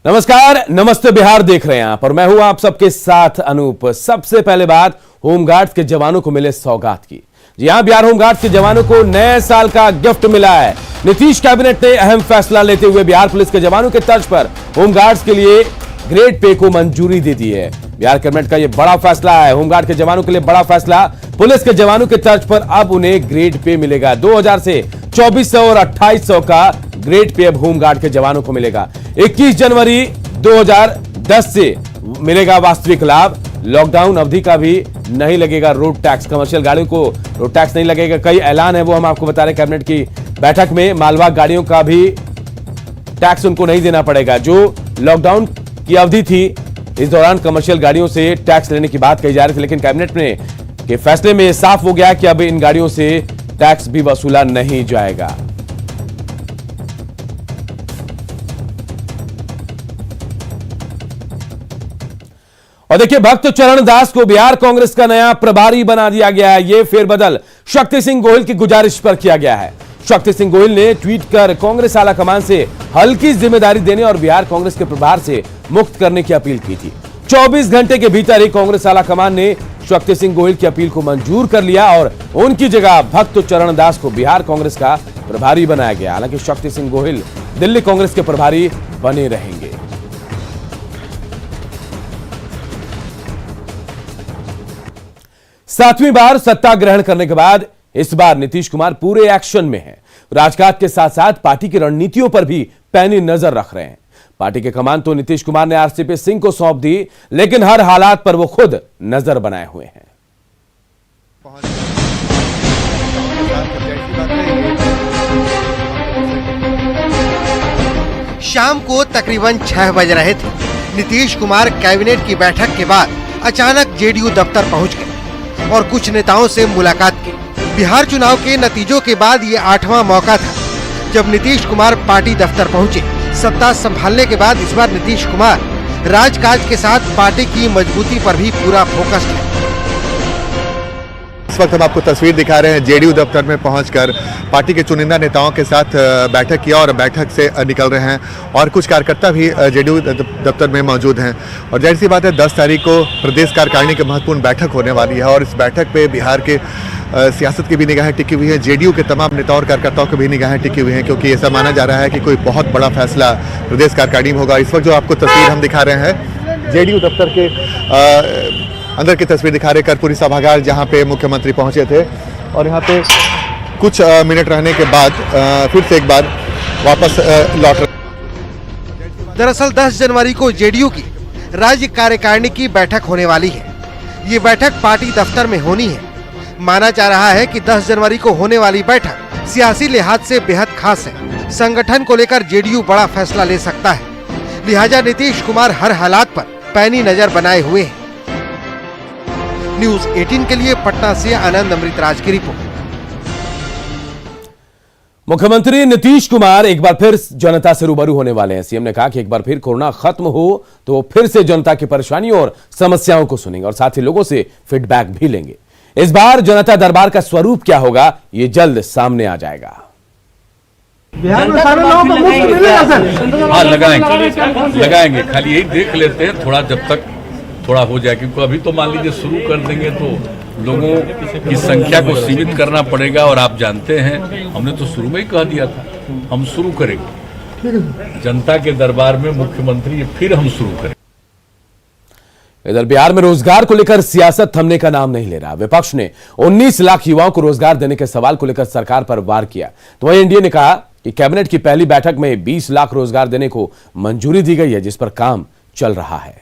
नमस्कार, नमस्ते बिहार देख रहे हैं आप और मैं हूं आप सबके साथ अनूप। सबसे पहले बात होमगार्ड्स के जवानों को मिले सौगात की। जी हां, बिहार होमगार्ड्स के जवानों को नए साल का गिफ्ट मिला है। नीतीश कैबिनेट ने अहम फैसला लेते हुए बिहार पुलिस के जवानों के तर्ज पर होमगार्ड्स के लिए ग्रेड पे को मंजूरी दे दी है। बिहार कैबिनेट का यह बड़ा फैसला है। होमगार्ड के जवानों के लिए बड़ा फैसला। पुलिस के जवानों के तर्ज पर अब उन्हें ग्रेड पे मिलेगा। 2000 से 2400 और 2800 का ग्रेड पे अब होमगार्ड के जवानों को मिलेगा। 21 जनवरी 2010 से मिलेगा वास्तविक लाभ। लॉकडाउन अवधि का भी नहीं लगेगा रोड टैक्स। कमर्शियल गाड़ियों को रोड टैक्स नहीं लगेगा। कई ऐलान है वो हम आपको बता रहे। कैबिनेट की बैठक में मालवाहक गाड़ियों का भी टैक्स उनको नहीं देना पड़ेगा। जो लॉकडाउन की अवधि थी, इस दौरान कमर्शियल गाड़ियों से टैक्स लेने की बात कही जा रही थी, लेकिन कैबिनेट में के फैसले में साफ हो गया कि अब इन गाड़ियों से टैक्स भी वसूला नहीं जाएगा। और देखिए, भक्त चरण दास को बिहार कांग्रेस का नया प्रभारी बना दिया गया है। यह फेरबदल शक्ति सिंह गोहिल की गुजारिश पर किया गया है। शक्ति सिंह गोहिल ने ट्वीट कर कांग्रेस आला कमान से हल्की जिम्मेदारी देने और बिहार कांग्रेस के प्रभार से मुक्त करने की अपील की थी। 24 घंटे के भीतर ही कांग्रेस आला कमान ने शक्ति सिंह गोहिल की अपील को मंजूर कर लिया और उनकी जगह भक्त चरण दास को बिहार कांग्रेस का प्रभारी बनाया गया। हालांकि शक्ति सिंह गोहिल दिल्ली कांग्रेस के प्रभारी बने रहेंगे। सातवीं बार सत्ता ग्रहण करने के बाद इस बार नीतीश कुमार पूरे एक्शन में हैं। राजकाज के साथ साथ पार्टी की रणनीतियों पर भी पैनी नजर रख रहे हैं। पार्टी के कमान तो नीतीश कुमार ने आरसीपी सिंह को सौंप दी, लेकिन हर हालात पर वो खुद नजर बनाए हुए हैं। शाम को तकरीबन 6 बज रहे थे। नीतीश कुमार कैबिनेट की बैठक के बाद अचानक जेडीयू दफ्तर पहुंच गए और कुछ नेताओं से मुलाकात की। बिहार चुनाव के नतीजों के बाद ये 8वां मौका था जब नीतीश कुमार पार्टी दफ्तर पहुंचे। सत्ता संभालने के बाद इस बार नीतीश कुमार राजकाज के साथ पार्टी की मजबूती पर भी पूरा फोकस है। इस वक्त हम आपको तस्वीर दिखा रहे हैं जेडीयू दफ्तर में पहुंचकर पार्टी के चुनिंदा नेताओं के साथ बैठक किया और बैठक से निकल रहे हैं और कुछ कार्यकर्ता भी जेडीयू दफ्तर में मौजूद हैं। और जाहिर सी बात है, 10 तारीख को प्रदेश कार्यकारिणी की महत्वपूर्ण बैठक होने वाली है और इस बैठक पे बिहार के सियासत की भी निगाहें टिकी हुई है। जेडीयू के तमाम नेताओं और कार्यकर्ताओं की भी निगाहें टिकी हुई हैं, क्योंकि ऐसा माना जा रहा है कि कोई बहुत बड़ा फैसला प्रदेश कार्यकारिणी में होगा। इस वक्त जो आपको तस्वीर हम दिखा रहे हैं जेडीयू दफ्तर के अंदर की तस्वीर दिखा रहे कर्पूरी सभागार, जहां पे मुख्यमंत्री पहुंचे थे और यहां पे कुछ मिनट रहने के बाद फिर से एक बार वापस लौट रहे। दरअसल 10 जनवरी को जेडीयू की राज्य कार्यकारिणी की बैठक होने वाली है। ये बैठक पार्टी दफ्तर में होनी है। माना जा रहा है कि 10 जनवरी को होने वाली बैठक सियासी लिहाज से बेहद खास है। संगठन को लेकर जेडीयू बड़ा फैसला ले सकता है, लिहाजा नीतीश कुमार हर हालात पर पैनी नजर बनाए हुए हैं। न्यूज़ 18 के लिए पटना से आनंद अमृतराज की रिपोर्ट। मुख्यमंत्री नीतीश कुमार एक बार फिर जनता से रूबरू होने वाले हैं। सीएम ने कहा कि एक बार फिर कोरोना खत्म हो तो फिर से जनता की परेशानियों और समस्याओं को सुनेंगे और साथ ही लोगों से फीडबैक भी लेंगे। इस बार जनता दरबार का स्वरूप क्या होगा, ये जल्द सामने आ जाएगा। बिहार में सारे लोगों को मुफ्त मिलेगा सर? हाँ, लगाएंगे। खाली यही देख लेते हैं थोड़ा, जब तक थोड़ा हो जाए, क्योंकि अभी तो मान लीजिए शुरू कर देंगे तो लोगों की संख्या को सीमित करना पड़ेगा। और आप जानते हैं, हमने तो शुरू में ही कह दिया था हम शुरू करेंगे जनता के दरबार में मुख्यमंत्री, फिर हम शुरू करेंगे। इधर बिहार में रोजगार को लेकर सियासत थमने का नाम नहीं ले रहा। विपक्ष ने 19 लाख युवाओं को रोजगार देने के सवाल को लेकर सरकार पर वार किया, तो वहीं एनडीए ने कहा कि कैबिनेट की पहली बैठक में 20 लाख रोजगार देने को मंजूरी दी गई है, जिस पर काम चल रहा है।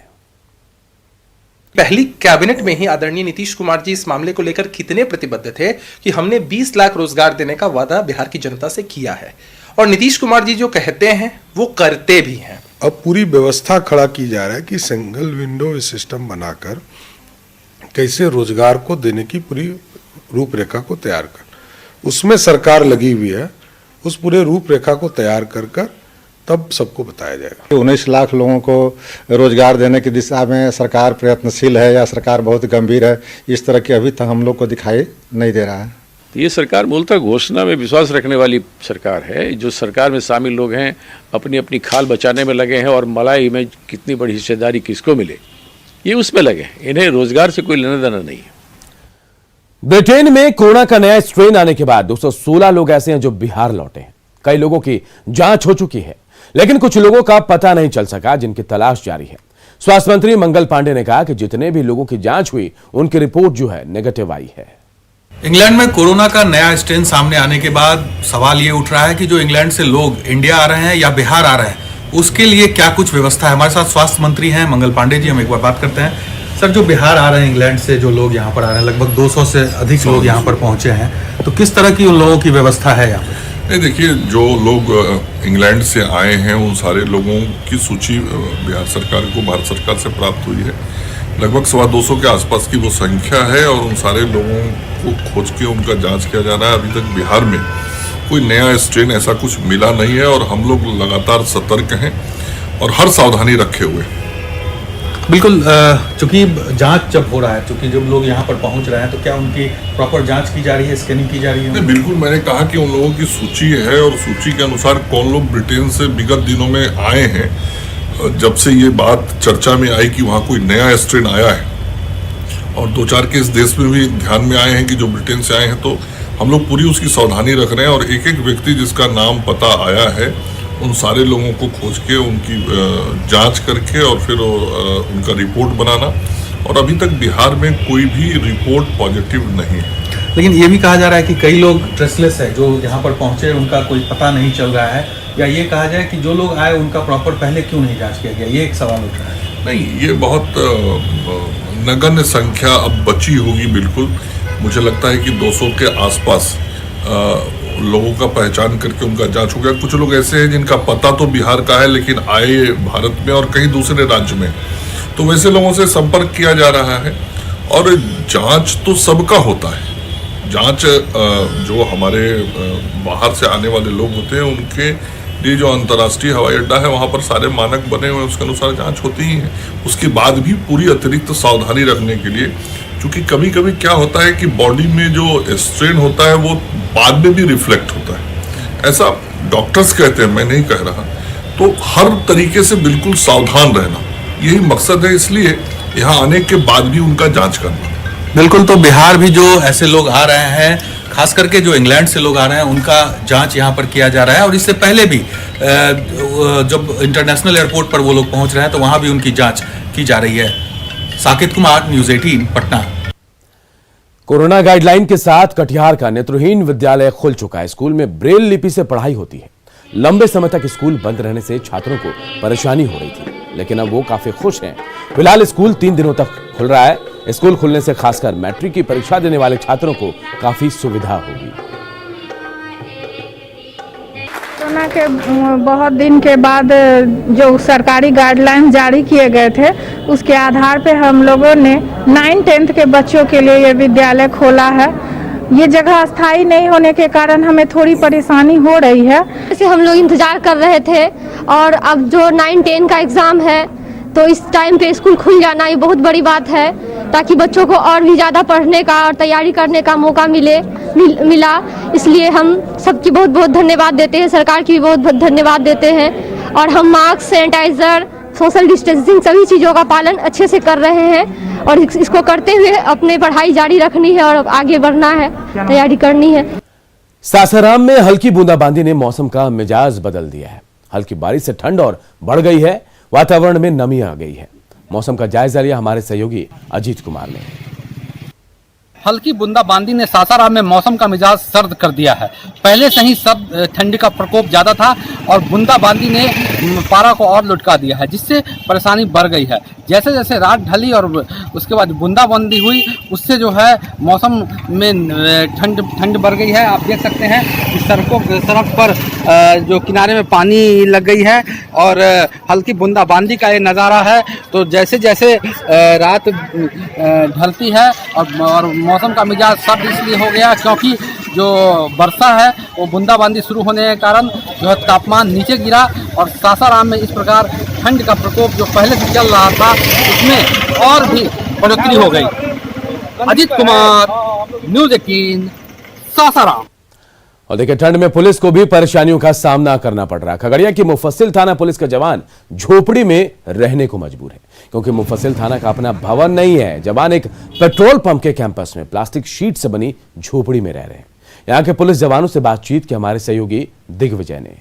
पहली कैबिनेट में ही आदरणीय नीतीश कुमार जी इस मामले को लेकर कितने प्रतिबद्ध थे कि हमने 20 लाख रोजगार देने का वादा बिहार की जनता से किया है, और नीतीश कुमार जी जो कहते हैं वो करते भी हैं। अब पूरी व्यवस्था खड़ा की जा रहा है कि सिंगल विंडो सिस्टम बनाकर कैसे रोजगार को देने की पूरी रूपरेखा को तैयार कर, उसमें सरकार लगी हुई है। उस पूरे रूपरेखा को तैयार कर तब सबको बताया जाएगा। 19 लाख लोगों को रोजगार देने की दिशा में सरकार प्रयत्नशील है या सरकार बहुत गंभीर है, इस तरह की अभी तक हम लोग को दिखाई नहीं दे रहा है। तो ये सरकार मूलतः घोषणा में विश्वास रखने वाली सरकार है। जो सरकार में शामिल लोग हैं अपनी अपनी खाल बचाने में लगे हैं और मलाई में कितनी बड़ी हिस्सेदारी किसको मिले ये उसमें लगे हैं। इन्हें रोजगार से कोई लेना देना नहीं है। ब्रिटेन में कोरोना का नया स्ट्रेन आने के बाद 216 लोग ऐसे हैं जो बिहार लौटे हैं। कई लोगों की जांच हो चुकी है, लेकिन कुछ लोगों का पता नहीं चल सका, जिनकी तलाश जारी है। स्वास्थ्य मंत्री मंगल पांडे ने कहा कि जितने भी लोगों की जांच हुई उनकी रिपोर्ट जो है नेगेटिव आई है। इंग्लैंड में कोरोना का नया स्ट्रेन सामने आने के बाद सवाल ये उठ रहा है कि जो इंग्लैंड से लोग इंडिया आ रहे हैं या बिहार आ रहे हैं उसके लिए क्या कुछ व्यवस्था है। हमारे साथ स्वास्थ्य मंत्री हैं मंगल पांडे जी, हम एक बार बात करते हैं। सर, जो बिहार आ रहे हैं इंग्लैंड से जो लोग यहाँ पर आ रहे हैं, लगभग 200 से अधिक लोग यहाँ पर पहुंचे हैं, तो किस तरह की उन लोगों की व्यवस्था है यहाँ पर? नहीं, देखिए, जो लोग इंग्लैंड से आए हैं उन सारे लोगों की सूची बिहार सरकार को भारत सरकार से प्राप्त हुई है। लगभग 225 के आसपास की वो संख्या है और उन सारे लोगों को खोज के उनका जांच किया जा रहा है। अभी तक बिहार में कोई नया स्ट्रेन ऐसा कुछ मिला नहीं है और हम लोग लगातार सतर्क हैं और हर सावधानी रखे हुए। बिल्कुल, चूंकि जांच जब हो रहा है, चूंकि जब लोग यहाँ पर पहुंच रहे हैं, तो क्या उनकी प्रॉपर जांच की जा रही है, स्कैनिंग की जा रही है? नहीं, बिल्कुल, मैंने कहा कि उन लोगों की सूची है और सूची के अनुसार कौन लोग ब्रिटेन से विगत दिनों में आए हैं। जब से ये बात चर्चा में आई कि वहाँ कोई नया स्ट्रेन आया है और 2-4 केस देश में भी ध्यान में आए हैं कि जो ब्रिटेन से आए हैं, तो हम लोग पूरी उसकी सावधानी रख रहे हैं और एक एक व्यक्ति जिसका नाम पता आया है उन सारे लोगों को खोज के उनकी जांच करके और फिर उनका रिपोर्ट बनाना। और अभी तक बिहार में कोई भी रिपोर्ट पॉजिटिव नहीं है। लेकिन ये भी कहा जा रहा है कि कई लोग ट्रेसलेस है, जो यहाँ पर पहुंचे उनका कोई पता नहीं चल रहा है, या ये कहा जाए कि जो लोग आए उनका प्रॉपर पहले क्यों नहीं जांच किया गया, ये एक सवाल उठ रहा है। नहीं, ये बहुत नगण्य संख्या अब बची होगी। बिल्कुल, मुझे लगता है कि 200 के आसपास लोगों का पहचान करके उनका जांच हो गया। कुछ लोग ऐसे हैं जिनका पता तो बिहार का है लेकिन आए भारत में और कहीं दूसरे राज्य में, तो वैसे लोगों से संपर्क किया जा रहा है। और जांच तो सबका होता है। जांच जो हमारे बाहर से आने वाले लोग होते हैं उनके लिए जो अंतर्राष्ट्रीय हवाई अड्डा है वहाँ पर सारे मानक बने हुए हैं, उसके अनुसार जांच होती ही है। उसके बाद भी पूरी अतिरिक्त सावधानी रखने के लिए, क्योंकि कभी कभी क्या होता है कि बॉडी में जो स्ट्रेन होता है वो बाद में भी रिफ्लेक्ट होता है, ऐसा डॉक्टर्स कहते हैं, मैं नहीं कह रहा। तो हर तरीके से बिल्कुल सावधान रहना यही मकसद है, इसलिए यहाँ आने के बाद भी उनका जांच करना। बिल्कुल, तो बिहार भी जो ऐसे लोग आ रहे हैं, खास करके जो इंग्लैंड से लोग आ रहे हैं, उनका जांच यहाँ पर किया जा रहा है। और इससे पहले भी जब इंटरनेशनल एयरपोर्ट पर वो लोग पहुंच रहे हैं तो वहां भी उनकी जांच की जा रही है। Saqib Kumar, news 18, Patna. Corona guideline के साथ कटिहार का नेत्रहीन विद्यालय खुल चुका है। स्कूल में ब्रेल लिपि से पढ़ाई होती है। लंबे समय तक स्कूल बंद रहने से छात्रों को परेशानी हो रही थी, लेकिन अब वो काफी खुश हैं। फिलहाल स्कूल 3 दिनों तक खुल रहा है। स्कूल खुलने से खासकर मैट्रिक की परीक्षा देने वाले छात्रों को काफी सुविधा होगी। कोरोना के बहुत दिन के बाद जो सरकारी गाइडलाइन जारी किए गए थे, उसके आधार पे हम लोगों ने 9-10 के बच्चों के लिए ये विद्यालय खोला है। ये जगह अस्थायी नहीं होने के कारण हमें थोड़ी परेशानी हो रही है। जैसे हम लोग इंतजार कर रहे थे और अब जो 9-10 का एग्ज़ाम है तो इस टाइम पे स्कूल खुल जाना ये बहुत बड़ी बात है, ताकि बच्चों को और भी ज़्यादा पढ़ने का और तैयारी करने का मौका मिला। इसलिए हम सबकी बहुत बहुत धन्यवाद देते हैं, सरकार की भी बहुत बहुत धन्यवाद देते हैं। और हम मास्क, सैनिटाइज़र, सोशल डिस्टेंसिंग सभी चीज़ों का पालन अच्छे से कर रहे हैं और इसको करते हुए अपनी पढ़ाई जारी रखनी है और आगे बढ़ना है, तैयारी करनी है। सासाराम में हल्की बूंदाबांदी ने मौसम का मिजाज बदल दिया है। हल्की बारिश से ठंड और बढ़ गई है, वातावरण में नमी आ गई है। मौसम का जायजा लिया हमारे सहयोगी अजीत कुमार ने। हल्की बूंदाबांदी ने सासाराम में मौसम का मिजाज सर्द कर दिया है। पहले से ही सर्द ठंडी का प्रकोप ज़्यादा था और बूंदाबांदी ने पारा को और लुटका दिया है, जिससे परेशानी बढ़ गई है। जैसे जैसे रात ढली और उसके बाद बूंदाबांदी हुई, उससे जो है मौसम में ठंड बढ़ गई है। आप देख सकते हैं कि सड़क पर जो किनारे में पानी लग गई है और हल्की बूंदाबांदी का ये नज़ारा है। तो जैसे जैसे रात ढलती है और मौसम का मिजाज सर्द इसलिए हो गया क्योंकि जो वर्षा है वो बूंदाबांदी शुरू होने के कारण जो है तापमान नीचे गिरा और सासाराम में इस प्रकार ठंड का प्रकोप जो पहले से चल रहा था उसमें और भी बढ़ोतरी हो गई। अजीत कुमार, न्यूज़ 18, सासाराम। और देखिए, ठंड में पुलिस को भी परेशानियों का सामना करना पड़ रहा है। खगड़िया की मुफस्सिल थाना पुलिस का जवान झोपड़ी में रहने को मजबूर है, क्योंकि मुफस्सिल थाना का अपना भवन नहीं है। जवान एक पेट्रोल पंप के कैंपस में प्लास्टिक शीट से बनी झोपड़ी में रह रहे हैं। यहाँ के पुलिस जवानों से बातचीत की हमारे सहयोगी दिग्विजय ने।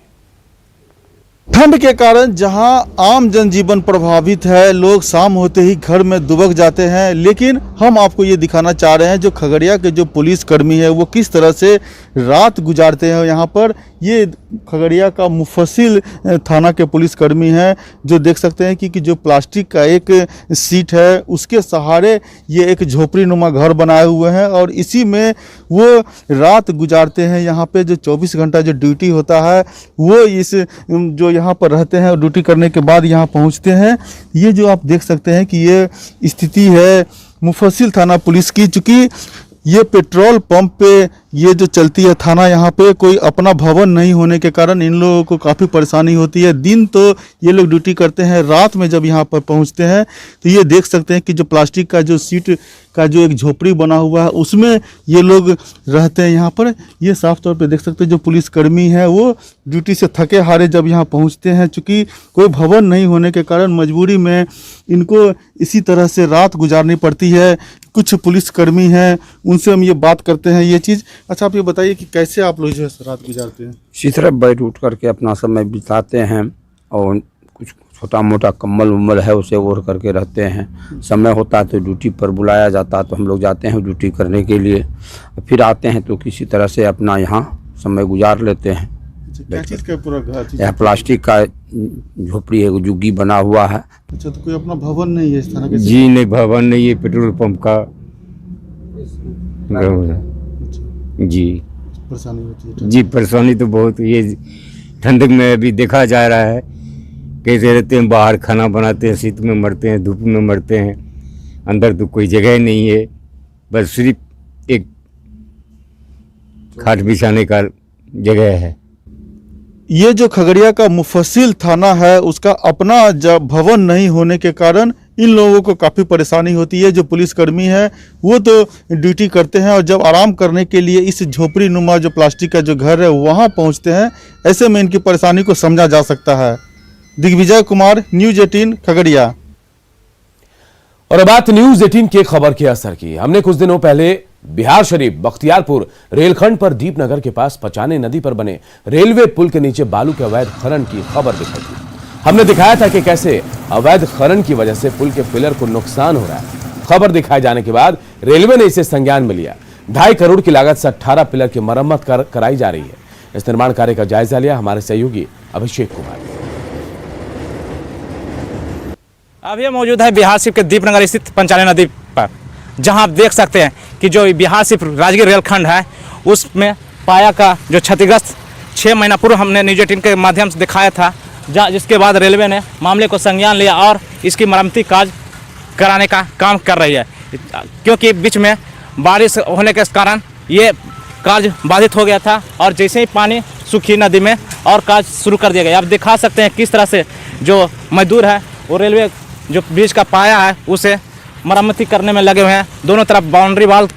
ठंड के कारण जहां आम जनजीवन प्रभावित है, लोग शाम होते ही घर में दुबक जाते हैं, लेकिन हम आपको ये दिखाना चाह रहे हैं जो खगड़िया के जो पुलिस कर्मी है वो किस तरह से रात गुजारते हैं यहाँ पर। ये खगड़िया का मुफस्सिल थाना के पुलिस कर्मी हैं, जो देख सकते हैं कि जो प्लास्टिक का एक सीट है उसके सहारे ये एक झोपड़ी नुमा घर बनाए हुए हैं और इसी में वो रात गुजारते हैं। यहाँ पे जो 24 घंटा जो ड्यूटी होता है वो इस जो यहाँ पर रहते हैं, ड्यूटी करने के बाद यहाँ पहुँचते हैं। ये जो आप देख सकते हैं कि ये स्थिति है मुफस्सिल थाना पुलिस की। चूँकि ये पेट्रोल पंप पे ये जो चलती है थाना, यहाँ पे कोई अपना भवन नहीं होने के कारण इन लोगों को काफ़ी परेशानी होती है। दिन तो ये लोग ड्यूटी करते हैं, रात में जब यहाँ पर पहुँचते हैं तो ये देख सकते हैं कि जो प्लास्टिक का जो सीट का जो एक झोपड़ी बना हुआ है उसमें ये लोग रहते हैं। यहाँ पर ये साफ तौर पे देख सकते हैं जो पुलिसकर्मी है वो ड्यूटी से थके हारे जब यहाँ पहुँचते हैं, चूँकि कोई भवन नहीं होने के कारण मजबूरी में इनको इसी तरह से रात गुजारनी पड़ती है। कुछ पुलिसकर्मी हैं, उनसे हम ये बात करते हैं ये चीज़। अच्छा, आप ये बताइए कि कैसे आप लोग जो है रात गुजारते हैं? इसी तरह बैठ उठ करके अपना समय बिताते हैं और कुछ छोटा मोटा कम्बल उम्बल है उसे ओढ़ करके रहते हैं। समय होता है तो ड्यूटी पर बुलाया जाता है तो हम लोग जाते हैं ड्यूटी करने के लिए, फिर आते हैं तो किसी तरह से अपना यहाँ समय गुजार लेते हैं। क्या चीज़ का पूरा घर? यह प्लास्टिक का झोपड़ी है, जुग्गी बना हुआ है। अच्छा, तो कोई अपना भवन नहीं है इस तरह के? जी नहीं, भवन नहीं है, पेट्रोल पंप का जी परेशानी होती है। जी परेशानी तो बहुत, ये ठंड में अभी देखा जा रहा है कैसे रहते हैं, बाहर खाना बनाते हैं, शीत में मरते हैं, धूप में मरते हैं, अंदर तो कोई जगह नहीं है, बस सिर्फ एक खाट बिछाने का जगह है। ये जो खगड़िया का मुफस्सिल थाना है उसका अपना जब भवन नहीं होने के कारण इन लोगों को काफ़ी परेशानी होती है। जो पुलिसकर्मी है वो तो ड्यूटी करते हैं और जब आराम करने के लिए इस झोपड़ी नुमा जो प्लास्टिक का जो घर है वहाँ पहुँचते हैं, ऐसे में इनकी परेशानी को समझा जा सकता है। दिग्विजय कुमार, न्यूज़ 18 खगड़िया। और अब बात न्यूज़ 18 के खबर के असर की। हमने कुछ दिनों पहले बिहार शरीफ बख्तियारपुर रेलखंड पर दीपनगर के पास पचाने नदी पर बने रेलवे पुल के नीचे बालू के अवैध खनन की खबर दिखाई थी। हमने दिखाया था कि कैसे अवैध खनन की वजह से पुल के पिलर को नुकसान हो रहा है। खबर दिखाए जाने के बाद रेलवे ने इसे संज्ञान में लिया। 2.5 करोड़ की लागत से 18 पिलर की मरम्मत कराई जा रही है। इस निर्माण कार्य का जायजा लिया हमारे सहयोगी अभिषेक कुमार। अभी मौजूद है बिहार शरीफ के दीपनगर स्थित पंचाने नदी पर, जहां आप देख सकते हैं कि जो बिहार शरीफ राजगीर रेलखंड है उसमें पाया का जो क्षतिग्रस्त 6 महीना पूर्व हमने न्यूज़ 18 के माध्यम से दिखाया था, जिसके बाद रेलवे ने मामले को संज्ञान लिया और इसकी मरम्मती कार्य कराने का काम कर रही है, क्योंकि बीच में बारिश होने के कारण ये कार्य बाधित हो गया था और जैसे ही पानी सूखी नदी में और कार्य शुरू कर दिया गया। आप दिखा सकते हैं किस तरह से जो मजदूर है वो रेलवे जो ब्रिज का पाया है उसे मरम्मती करने में लगे हुए हैं। दोनों तरफ बाउंड्री वॉल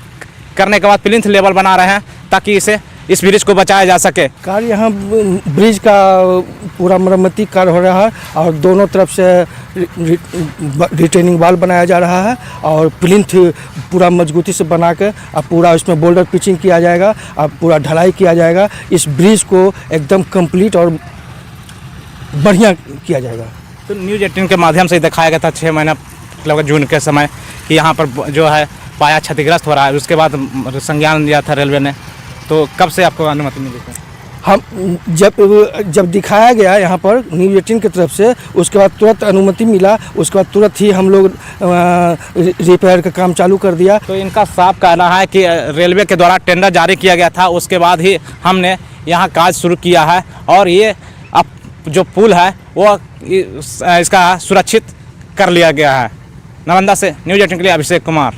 करने के बाद प्लिंथ लेवल बना रहे हैं ताकि इस ब्रिज को बचाया जा सके। कार्य यहाँ ब्रिज का पूरा मरम्मती कार्य हो रहा है और दोनों तरफ से रिटेनिंग वॉल बनाया जा रहा है और प्लिंथ पूरा मजबूती से बना के अब पूरा इसमें बोल्डर पिचिंग किया जाएगा और पूरा ढलाई किया जाएगा। इस ब्रिज को एकदम कंप्लीट और बढ़िया किया जाएगा। तो न्यूज़ 18 के माध्यम से दिखाया गया था 6 महीना लगभग जून के समय कि यहाँ पर जो है पाया क्षतिग्रस्त हो रहा है। उसके बाद संज्ञान लिया था रेलवे ने, तो कब से आपको अनुमति मिली थी? हम जब दिखाया गया यहाँ पर न्यूज़ 18 की तरफ से, उसके बाद तुरंत अनुमति मिला, उसके बाद तुरंत ही हम लोग रिपेयर का काम चालू कर दिया। तो इनका साफ कहना है कि रेलवे के द्वारा टेंडर जारी किया गया था, उसके बाद ही हमने यहाँ कार्य शुरू किया है और ये अब जो पुल है वो इसका सुरक्षित कर लिया गया है। नालंदा से न्यूज़ 18 के लिए अभिषेक कुमार।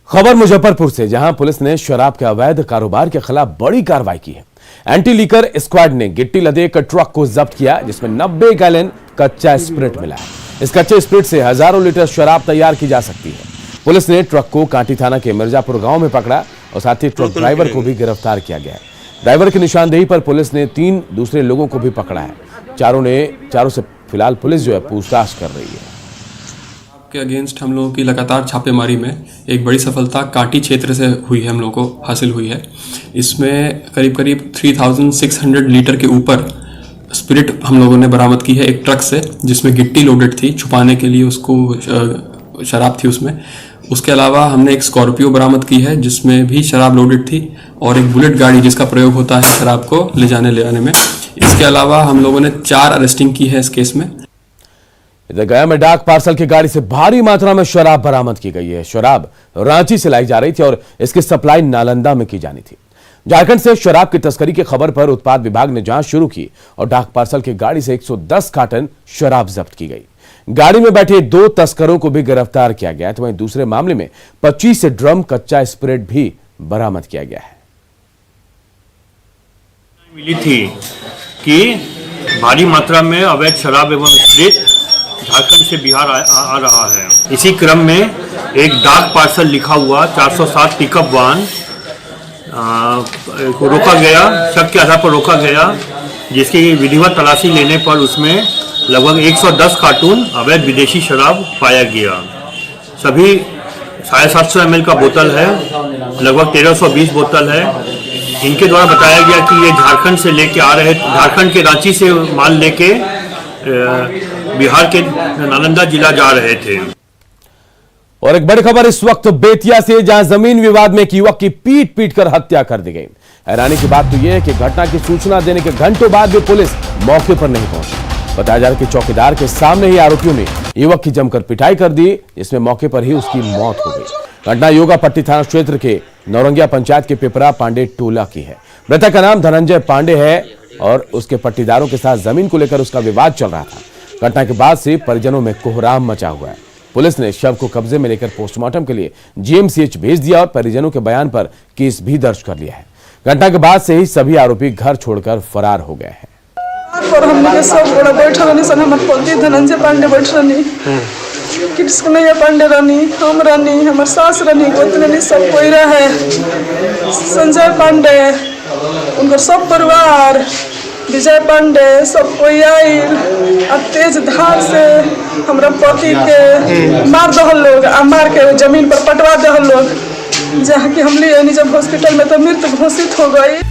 खबर मुजफ्फरपुर से, जहां पुलिस ने शराब के अवैध कारोबार के खिलाफ बड़ी कार्रवाई की है। एंटी लीकर स्क्वाड ने गिट्टी लदे एक ट्रक को जब्त किया जिसमें 90 गैलन कच्चा स्प्रिट मिला है। इस कच्चे स्प्रिट से हजारों लीटर शराब तैयार की जा सकती है। पुलिस ने ट्रक को कांटी थाना के मिर्जापुर गांव में पकड़ा। और साथ ही ट्रक ड्राइवर को भी गिरफ्तार किया गया है। ड्राइवर की निशानदेही पर पुलिस ने 3 दूसरे लोगों को भी पकड़ा है। चारों से फिलहाल पुलिस जो है पूछताछ कर रही है। के अगेंस्ट हम लोगों की लगातार छापेमारी में एक बड़ी सफलता काटी क्षेत्र से हुई है, हम लोगों को हासिल हुई है। इसमें करीब 3600 लीटर के ऊपर स्पिरिट हम लोगों ने बरामद की है एक ट्रक से, जिसमें गिट्टी लोडेड थी, छुपाने के लिए उसको शराब थी उसमें। उसके अलावा हमने एक स्कॉर्पियो बरामद की है जिसमें भी शराब लोडेड थी, और एक बुलेट गाड़ी जिसका प्रयोग होता है शराब को ले आने में। इसके अलावा हम लोगों ने 4 अरेस्टिंग की है इस केस में। इधर गया में डाक पार्सल की गाड़ी से भारी मात्रा में शराब बरामद की गई है। शराब रांची से लाई जा रही थी और इसकी सप्लाई नालंदा में की जानी थी। झारखंड से शराब की तस्करी की खबर पर उत्पाद विभाग ने जांच शुरू की और डाक पार्सल की गाड़ी से 110 कार्टन शराब जब्त की गई। गाड़ी में बैठे 2 तस्करों को भी गिरफ्तार किया गया, तो वहीं दूसरे मामले में 25 ड्रम कच्चा स्पिरिट भी बरामद किया गया है। मिली थी कि भारी मात्रा में अवैध शराब एवं स्पिरिट झारखंड से बिहार आ रहा है। इसी क्रम में एक डाक पार्सल लिखा हुआ 407 पिकअप वाहन को रोका गया, शक के आधार पर रोका गया, जिसकी विधिवत तलाशी लेने पर उसमें लगभग 110 कार्टून अवैध विदेशी शराब पाया गया। सभी 750 ml का बोतल है, लगभग 1320 बोतल है। इनके द्वारा बताया गया कि ये झारखंड से लेके आ रहे, झारखंड के रांची से माल लेके बिहार के नालंदा जिला जा रहे थे। और एक बड़ी खबर इस वक्त बेतिया से, जहां जमीन विवाद में एक युवक की पीट कर हत्या कर दी गई। हैरानी की बात तो यह है कि घटना की सूचना देने के घंटों बाद भी पुलिस मौके पर नहीं पहुंची। बताया जा रहा है कि चौकीदार के सामने ही आरोपियों ने युवक की जमकर पिटाई कर दी, जिसमें मौके पर ही उसकी मौत हो गई। घटना योगापट्टी थाना क्षेत्र के नौरंगिया पंचायत के पिपरा पांडे टोला की है। मृतक का नाम धनंजय पांडे है और उसके पट्टीदारों के साथ जमीन को लेकर उसका विवाद चल रहा था। घटना के बाद से परिजनों में कोहराम मचा हुआ है। पुलिस ने शव को कब्जे में लेकर पोस्टमार्टम के लिए जीएमसीएच भेज दिया और परिजनों के बयान पर केस भी दर्ज कर लिया है। घटना के बाद से ही सभी आरोपी घर छोड़कर फरार हो गए हैं। और हम लोग सब बड़ा बैठल रहनी सन, हमर पति धनंजय पांडे बैठ रहनी, कृष्णैया पांडे रहनी, हम रहनी, हमर सास रहनी, गोतनी, सब कोई रहे। संजय पांडे, उनकर सब परिवार, विजय पांडे, सब कोई आयल और तेज धार से हमरा पति के मार दहल लोग, मार के जमीन पर पटवा दहल लोग, जहाँ की हम लिए जब हॉस्पिटल में तो मृत घोषित हो गई।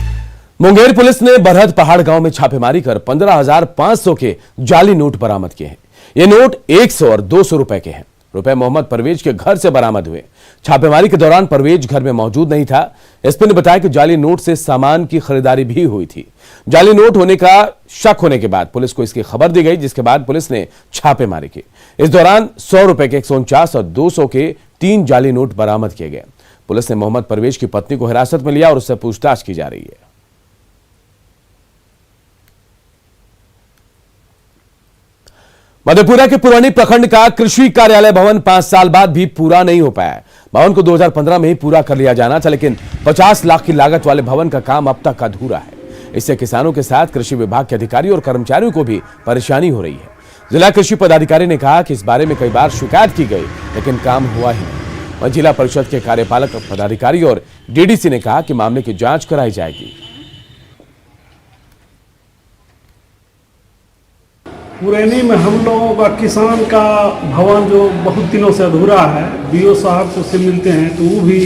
मुंगेर पुलिस ने बरहद पहाड़ गांव में छापेमारी कर 15,500 के जाली नोट बरामद किए हैं। ये नोट 100 और 200 रुपए के हैं। रुपए मोहम्मद परवेज के घर से बरामद हुए। छापेमारी के दौरान परवेज घर में मौजूद नहीं था। एसपी ने बताया कि जाली नोट से सामान की खरीदारी भी हुई थी। जाली नोट होने का शक होने के बाद पुलिस को इसकी खबर दी गई, जिसके बाद पुलिस ने छापेमारी की। इस दौरान 100 रुपए के 149 और 200 के 3 जाली नोट बरामद किए गए। पुलिस ने मोहम्मद परवेज की पत्नी को हिरासत में लिया और उससे पूछताछ की जा रही है। मधेपुरा के पुरानी प्रखंड का कृषि कार्यालय भवन 5 साल बाद भी पूरा नहीं हो पाया। भवन को 2015 में ही पूरा कर लिया जाना था, लेकिन 50 लाख की लागत वाले भवन का काम अब तक अधूरा है। इससे किसानों के साथ कृषि विभाग के अधिकारियों और कर्मचारियों को भी परेशानी हो रही है। जिला कृषि पदाधिकारी ने कहा कि इस बारे में कई बार शिकायत की गई, लेकिन काम हुआ ही नहीं। वहीं जिला परिषद के कार्यपालक पदाधिकारी और डीडीसी ने कहा कि मामले की जांच कराई जाएगी। पुरैनी में हम लोगों का किसान का भवन जो बहुत दिनों से अधूरा है, बीओ साहब से मिलते हैं तो वो भी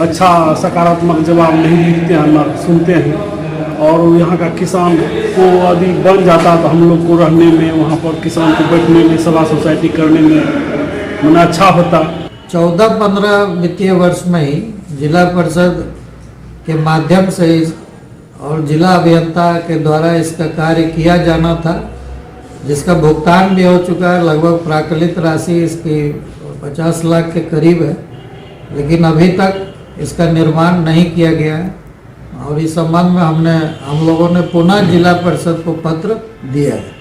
अच्छा सकारात्मक जवाब नहीं लिखते हैं, ना सुनते हैं। और यहाँ का किसान को यदि बन जाता तो हम लोग को रहने में, वहाँ पर किसान को बैठने में, सभा सोसाइटी करने में मना अच्छा होता। 14-15 वित्तीय वर्ष में ही जिला परिषद के माध्यम से और जिला अभियंता के द्वारा इसका कार्य किया जाना था, जिसका भुगतान भी हो चुका है। लगभग प्राकलित राशि इसकी 50 लाख के करीब है, लेकिन अभी तक इसका निर्माण नहीं किया गया है। और इस संबंध में हम लोगों ने पुनः जिला परिषद को पत्र दिया है।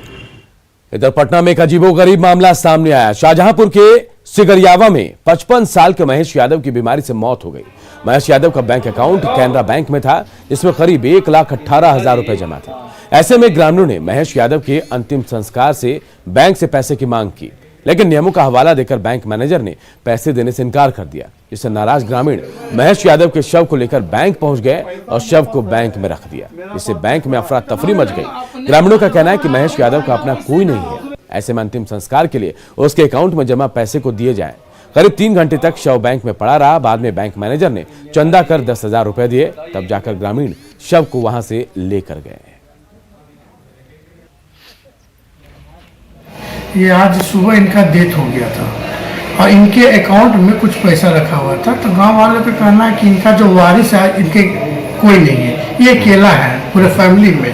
इधर पटना में एक अजीबोगरीब मामला सामने आया। शाहजहांपुर के सिगरियावा में 55 साल के महेश यादव की बीमारी से मौत हो गई। महेश यादव का बैंक अकाउंट कैनरा बैंक में था, जिसमें करीब 1,18,000 रुपए जमा थे। ऐसे में ग्रामीणों ने महेश यादव के अंतिम संस्कार से बैंक से पैसे की मांग की, लेकिन नियमों का हवाला देकर बैंक मैनेजर ने पैसे देने से इनकार कर दिया, जिससे नाराज ग्रामीण महेश यादव के शव को लेकर बैंक पहुंच गए और शव को बैंक में रख दिया। इससे बैंक में अफरा तफरी मच गई। ग्रामीणों का कहना है कि महेश यादव का अपना कोई नहीं है, ऐसे में अंतिम संस्कार के लिए उसके अकाउंट में जमा पैसे को दिए जाए। करीब 3 घंटे तक शव बैंक में पड़ा रहा। बाद में बैंक मैनेजर ने चंदा कर 10,000 रुपए दिए, तब जाकर ग्रामीण शव को वहां से लेकर गए। ये आज सुबह इनका डेथ हो गया था और इनके अकाउंट में कुछ पैसा रखा हुआ था, तो गांव वालों का कहना है कि इनका जो वारिस है इनके कोई नहीं है, ये अकेला है पूरे फैमिली में।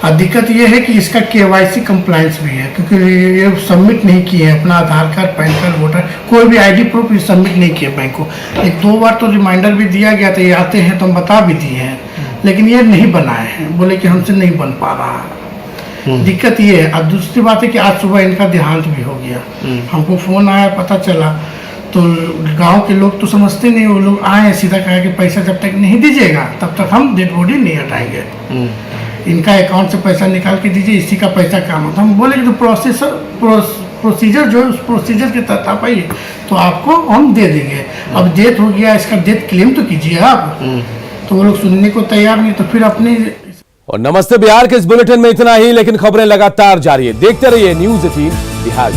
और दिक्कत ये है कि इसका KYC कंप्लायंस भी है, क्योंकि ये सबमिट नहीं किए हैं अपना आधार कार्ड, पैन कार्ड, वोटर कोई भी ID प्रूफ ये सबमिट नहीं किए बैंक को। 1-2 बार तो रिमाइंडर भी दिया गया था, ये आते हैं तो हम बता भी दिए हैं, लेकिन ये नहीं बनाए हैं, बोले कि हमसे नहीं बन पा रहा है। दिक्कत ये है। अब दूसरी बात है कि आज सुबह इनका देहांत भी हो गया। हमको फोन आया, पता चला, तो गांव के लोग तो समझते नहीं, वो लोग आए सीधा कहा कि पैसा जब तक नहीं दीजिएगा तब तक हम डेड बॉडी नहीं हटाएंगे, इनका अकाउंट से पैसा निकाल के दीजिए, इसी का पैसा काम होता। हम बोले कि तो प्रोसीजर जो है उस प्रोसीजर के तहत आप आइए तो आपको हम दे देंगे। अब डेथ हो गया, इसका डेथ क्लेम तो कीजिए आप। तो वो लोग सुनने को तैयार नहीं, तो फिर अपने। और नमस्ते बिहार के इस बुलेटिन में इतना ही, लेकिन खबरें लगातार जारी है। देखते रहिए न्यूज़ 18 बिहार।